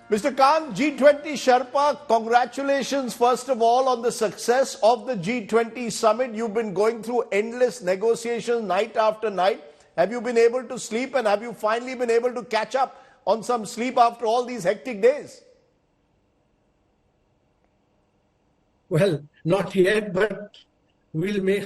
Mr. Kant, G20 Sherpa, congratulations first of all on the success of the G20 Summit. You've been going through endless negotiations night after night. Have you been able to sleep, and have you finally been able to catch up on some sleep after all these hectic days? Well, not yet, but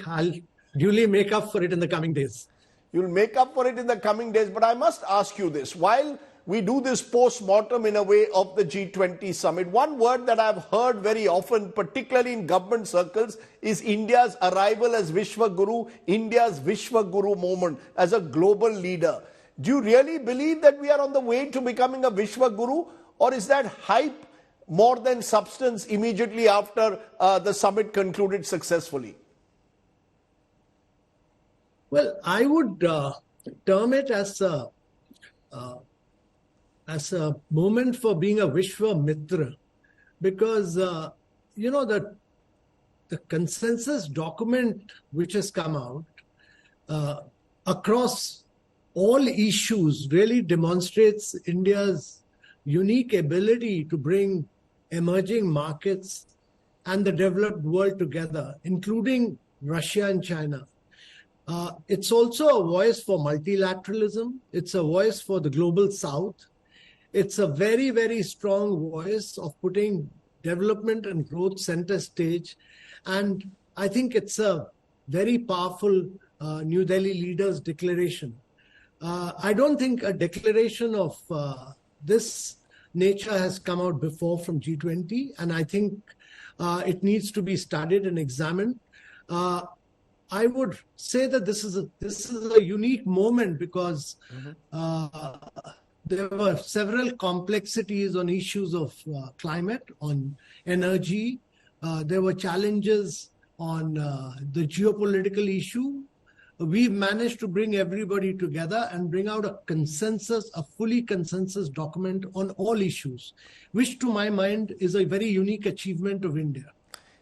I'll duly make up for it in the coming days. You'll make up for it in the coming days, but I must ask you this. While we do this post-mortem in a way of the G20 summit, one word that I've heard very often, particularly in government circles, is India's arrival as Vishwa Guru, India's Vishwa Guru moment as a global leader. Do you really believe that we are on the way to becoming a Vishwa Guru, or is that hype more than substance immediately after the summit concluded successfully? Well, I would term it as a moment for being a Vishwa Mitra, because the consensus document which has come out across all issues really demonstrates India's unique ability to bring emerging markets and the developed world together, including Russia and China. It's also a voice for multilateralism. It's a voice for the global South. It's a very, very strong voice of putting development and growth center stage. And I think it's a very powerful New Delhi leaders' declaration. I don't think a declaration of this nature has come out before from G20, and I think it needs to be studied and examined. I would say that this is a unique moment because there were several complexities on issues of climate, on energy. There were challenges on the geopolitical issue. We've managed to bring everybody together and bring out a consensus, a fully consensus document on all issues, which to my mind is a very unique achievement of India.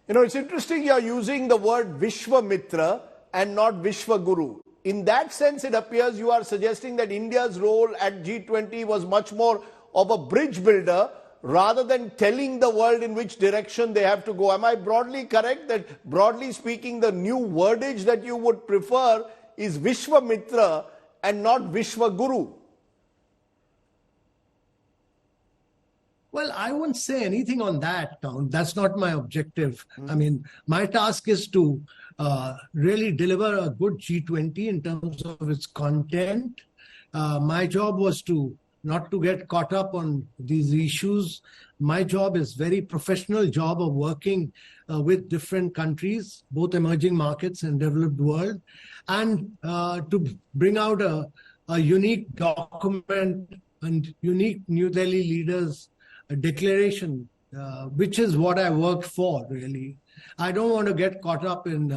You know, it's interesting you're using the word Vishwa Mitra and not Vishwa Guru. In that sense, it appears you are suggesting that India's role at G20 was much more of a bridge builder rather than telling the world in which direction they have to go. Am I broadly correct that, broadly speaking, the new wordage that you would prefer is Vishwa Mitra and not Vishwa Guru? Well, I won't say anything on that, Tom. That's not my objective. I mean, my task is to really deliver a good G20 in terms of its content. My job was not to get caught up on these issues. My job is very professional job of working with different countries, both emerging markets and developed world, and to bring out a unique document and unique New Delhi leaders declaration, which is what I worked for, really. I don't want to get caught up in,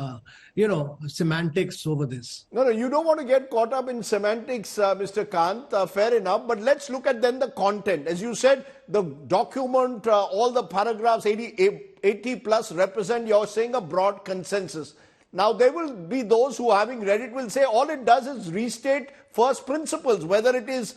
semantics over this. No, you don't want to get caught up in semantics, Mr. Kant. Fair enough. But let's look at then the content. As you said, the document, all the paragraphs, 80 plus represent, you're saying, a broad consensus. Now, there will be those who, having read it, will say all it does is restate first principles, whether it is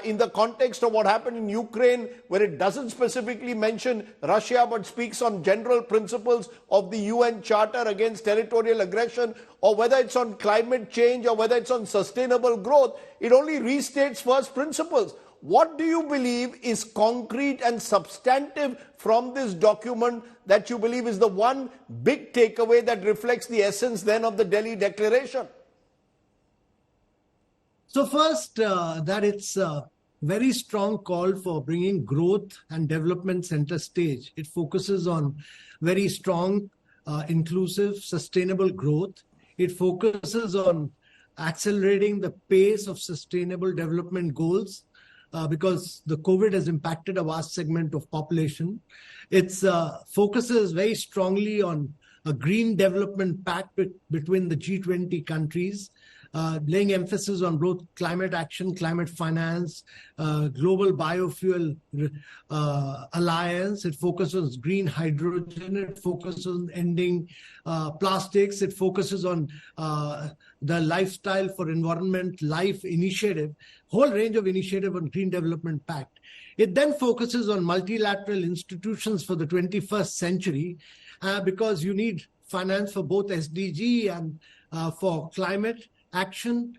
in the context of what happened in Ukraine, where it doesn't specifically mention Russia, but speaks on general principles of the UN Charter against territorial aggression, or whether it's on climate change, or whether it's on sustainable growth, it only restates first principles. What do you believe is concrete and substantive from this document that you believe is the one big takeaway that reflects the essence then of the Delhi Declaration? So first, that it's a very strong call for bringing growth and development center stage. It focuses on very strong, inclusive, sustainable growth. It focuses on accelerating the pace of sustainable development goals because the COVID has impacted a vast segment of population. It focuses very strongly on a green development pact between the G20 countries, laying emphasis on both climate action, climate finance, global biofuel alliance. It focuses on green hydrogen. It focuses on ending plastics. It focuses on the lifestyle for environment, life initiative, whole range of initiative on Green Development Pact. It then focuses on multilateral institutions for the 21st century because you need finance for both SDG and for climate action.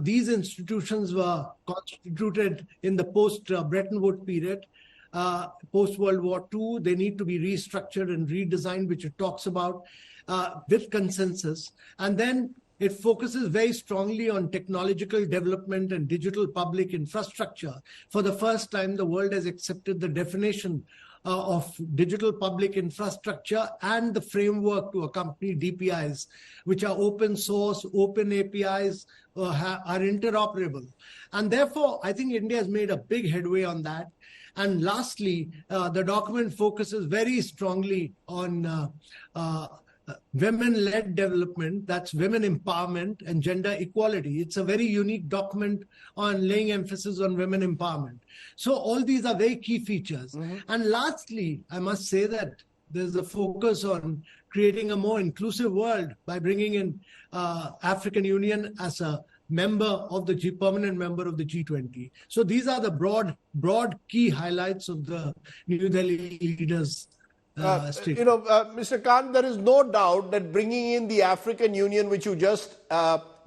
These institutions were constituted in the post-Bretton Woods period, post-World War II. They need to be restructured and redesigned, which it talks about, with consensus. And then it focuses very strongly on technological development and digital public infrastructure. For the first time, the world has accepted the definition of digital public infrastructure and the framework to accompany DPIs, which are open source, open APIs, are interoperable. And therefore, I think India has made a big headway on that. And lastly, the document focuses very strongly on women-led development, that's women empowerment and gender equality. It's a very unique document on laying emphasis on women empowerment. So all these are very key features. And lastly, I must say that there's a focus on creating a more inclusive world by bringing in African Union as a member of the permanent member of the G20. So these are the broad key highlights of the New Delhi leaders. Mr. Kant, there is no doubt that bringing in the African Union, which you just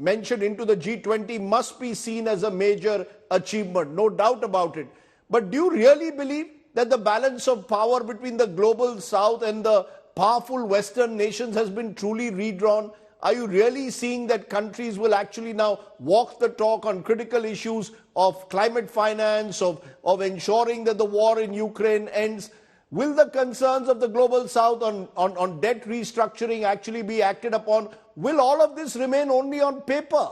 mentioned, into the G20 must be seen as a major achievement, no doubt about it. But do you really believe that the balance of power between the global south and the powerful Western nations has been truly redrawn? Are you really seeing that countries will actually now walk the talk on critical issues of climate finance, of ensuring that the war in Ukraine ends? Will the concerns of the global south on debt restructuring actually be acted upon? Will all of this remain only on paper?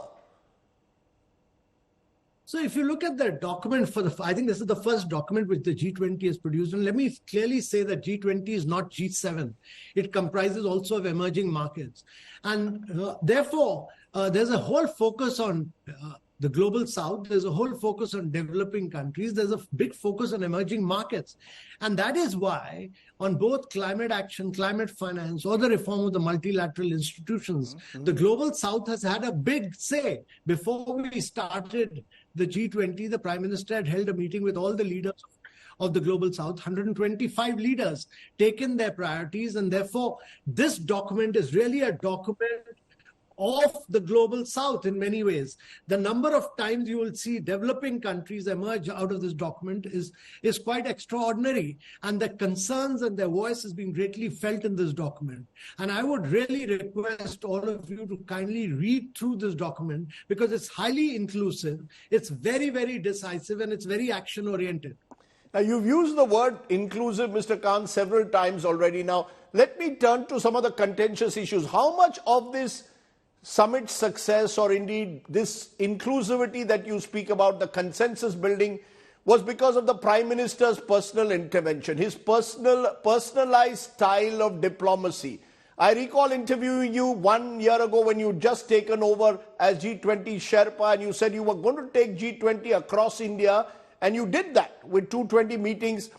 So if you look at the document I think this is the first document which the G20 has produced. And let me clearly say that G20 is not G7. It comprises also of emerging markets. And therefore, there's a whole focus on the global south. There's a whole focus on developing countries. There's a big focus on emerging markets. And that is why on both climate action, climate finance, or the reform of the multilateral institutions, the global south has had a big say. Before we started the G20, the Prime Minister had held a meeting with all the leaders of the global south, 125 leaders, taken their priorities. And therefore, this document is really a document of the global south in many ways. The number of times you will see developing countries emerge out of this document is quite extraordinary. And the concerns and their voice has been greatly felt in this document. And I would really request all of you to kindly read through this document because it's highly inclusive, it's very, very decisive, and it's very action-oriented. Now, you've used the word inclusive, Mr. Khan, several times already. Now, let me turn to some of the contentious issues. How much of this summit success, or indeed this inclusivity that you speak about, the consensus building, was because of the Prime Minister's personal intervention, his personalized style of diplomacy? I recall interviewing you 1 year ago when you'd just taken over as G20 Sherpa, and you said you were going to take G20 across India, and you did that with 220 meetings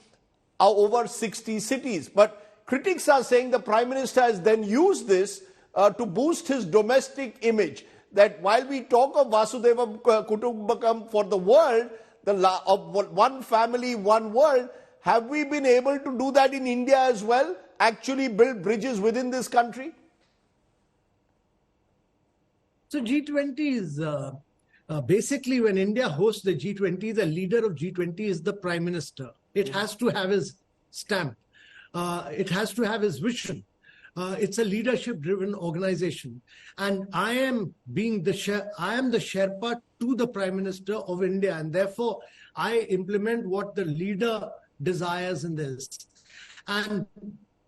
over 60 cities. But critics are saying the Prime Minister has then used this to boost his domestic image, that while we talk of Vasudevam Kutumbakam for the world, of one family, one world, have we been able to do that in India as well? Actually build bridges within this country? So G20 is basically, when India hosts the G20, the leader of G20 is the Prime Minister. It has to have his stamp. It has to have his vision. It's a leadership-driven organization, and I am the Sherpa to the Prime Minister of India, and therefore I implement what the leader desires in this. And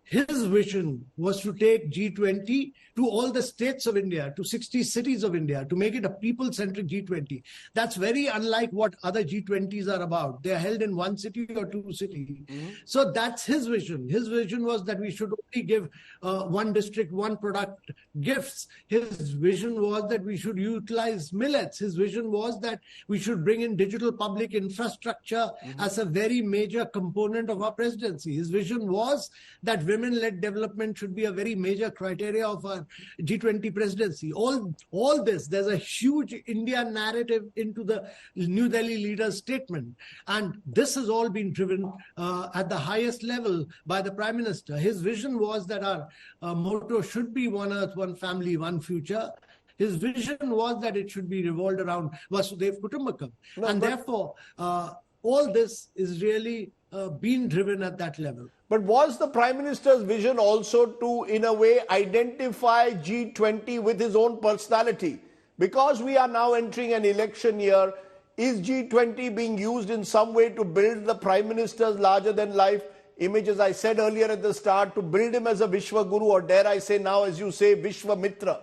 his vision was to take G20 to all the states of India, to 60 cities of India, to make it a people-centric G20. That's very unlike what other G20s are about. They are held in one city or two cities. So that's his vision. His vision was that we should only give one district, one product gifts. His vision was that we should utilize millets. His vision was that we should bring in digital public infrastructure as a very major component of our presidency. His vision was that women-led development should be a very major criteria of our G20 presidency. All this, there's a huge India narrative into the New Delhi leaders' statement. And this has all been driven at the highest level by the Prime Minister. His vision was that our motto should be one earth, one family, one future. His vision was that it should be revolved around Vasudhaiva Kutumbakam. Therefore, all this is really being driven at that level. But was the Prime Minister's vision also to, in a way, identify G20 with his own personality? Because we are now entering an election year, is G20 being used in some way to build the Prime Minister's larger-than-life image, as I said earlier at the start, to build him as a Vishwa Guru, or dare I say now, as you say, Vishwa Mitra?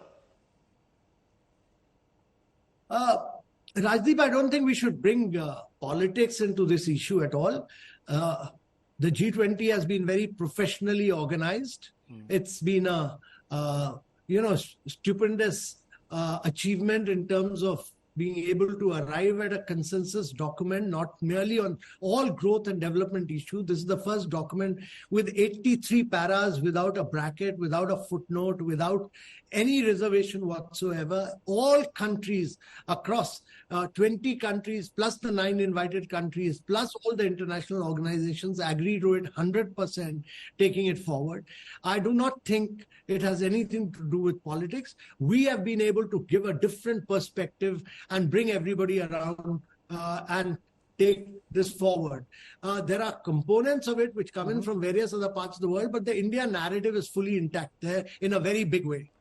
Rajdeep, I don't think we should bring politics into this issue at all. The G20 has been very professionally organized. It's been a stupendous achievement in terms of being able to arrive at a consensus document, not merely on all growth and development issues. This is the first document with 83 paras, without a bracket, without a footnote, without any reservation whatsoever. All countries across 20 countries, plus the 9 invited countries, plus all the international organizations agree to it 100%, taking it forward. I do not think it has anything to do with politics. We have been able to give a different perspective and bring everybody around and take this forward. There are components of it which come in from various other parts of the world, but the India narrative is fully intact there in a very big way.